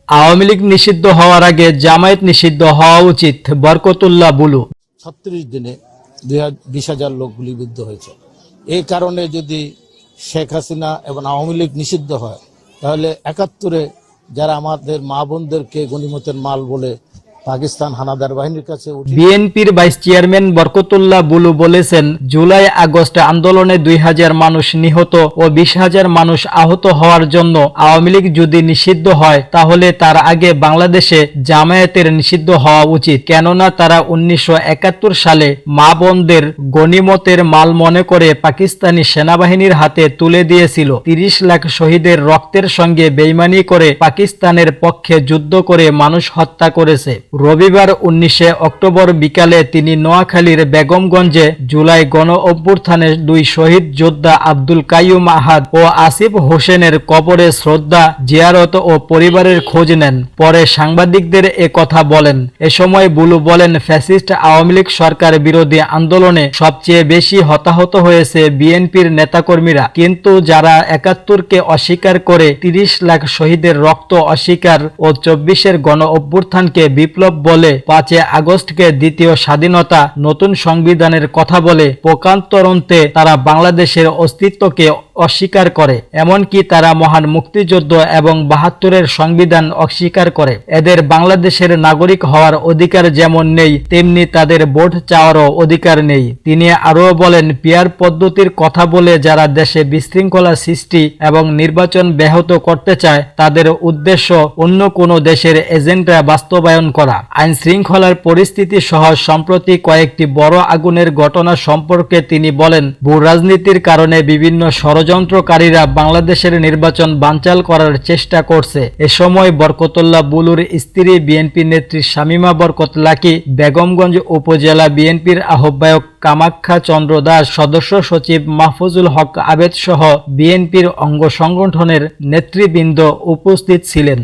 আওয়ামী লীগ নিষিদ্ধ হওয়ার আগে জামায়াত নিষিদ্ধ হওয়া উচিত, বরকতুল্লাহ বুলু। 36 দিনে 20,000 লোক গুলিবিদ্ধ হয়েছে। এই কারণে যদি শেখ হাসিনা এবং আওয়ামী লীগ নিষিদ্ধ হয়, তাহলে 71-এ যারা আমাদের মা বোনদেরকে গনিমতের মাল বলে পাকিস্তান হানাদার বাহিনীর কাছে বিএনপির ভাইস চেয়ারম্যান বরকতুল্লাহ বুলু বলেছেন, জুলাই আগস্ট আন্দোলনে 2000 মানুষ নিহত ও 20,000 মানুষ আহত হওয়ার জন্য আওয়ামী লীগ যদি নিষিদ্ধ হয়, তাহলে তার আগে বাংলাদেশে জামায়াতের নিষিদ্ধ হওয়া উচিত। কেননা তারা 1971 সালে মা বোনদের গনিমতের মাল মনে করে পাকিস্তানি সেনাবাহিনীর হাতে তুলে দিয়েছিল। 30 লাখ শহীদের রক্তের সঙ্গে বেইমানি করে পাকিস্তানের পক্ষে যুদ্ধ করে মানুষ হত্যা করেছে। রবিবার 19 অক্টোবর বিকালে তিনি নোয়াখালীর বেগমগঞ্জে জুলাই গণ অভ্যুত্থানের 2 শহীদ যোদ্ধা আব্দুল কাইয়ুম আহাদ ও আসিফ হোসেনের কবরে শ্রদ্ধা জিয়ারত ও পরিবারের খোঁজ নেন। পরে সাংবাদিকদের এ কথা বলেন। এ সময় বুলু বলেন, ফ্যাসিস্ট আওয়ামী লীগ সরকার বিরোধী আন্দোলনে সবচেয়ে বেশি হতাহত হয়েছে বিএনপির নেতাকর্মীরা, কিন্তু যারা 71-কে অস্বীকার করে 30 লাখ শহীদের রক্ত অস্বীকার ও 24-এর গণ অভ্যুত্থানকে বিপ্লব বলে 5 আগস্টকে দ্বিতীয় স্বাধীনতা নতুন সংবিধানের কথা বলে, পক্ষান্তরে তারা বাংলাদেশের অস্তিত্বকে অস্বীকার করে। এমনকি তারা মহান মুক্তিযুদ্ধ এবং 72-এর সংবিধান অস্বীকার করে। এদের বাংলাদেশের নাগরিক হওয়ার অধিকার যেমন নেই, তেমনি তাদের ভোট চাওয়ারও অধিকার নেই। তিনি আরও বলেন, পিয়ার পদ্ধতির কথা বলে যারা দেশে বিশৃঙ্খলা সৃষ্টি এবং নির্বাচন ব্যাহত করতে চায়, তাদের উদ্দেশ্য অন্য কোনো দেশের এজেন্ডা বাস্তবায়ন করা। আইন শৃঙ্খলার পরিস্থিতি সহ সম্প্রতি কয়েকটি বড় আগুনের ঘটনা সম্পর্কে তিনি বলেন, ভূ রাজনীতির কারণে বিভিন্ন ষড়যন্ত্রকারীরা বাংলাদেশের নির্বাচন বানচাল করার চেষ্টা করছে। এ সময় বরকতুল্লাহ বুলুর স্ত্রী বিএনপি নেত্রী শামীমা বরকত লাকী, বেগমগঞ্জ উপজেলা বিএনপির আহ্বায়ক কামাখ্যা চন্দ্র দাস, সদস্য সচিব মাহফুজুল হক আবেদ সহ বিএনপির অঙ্গ সংগঠনের নেতৃবৃন্দ উপস্থিত ছিলেন।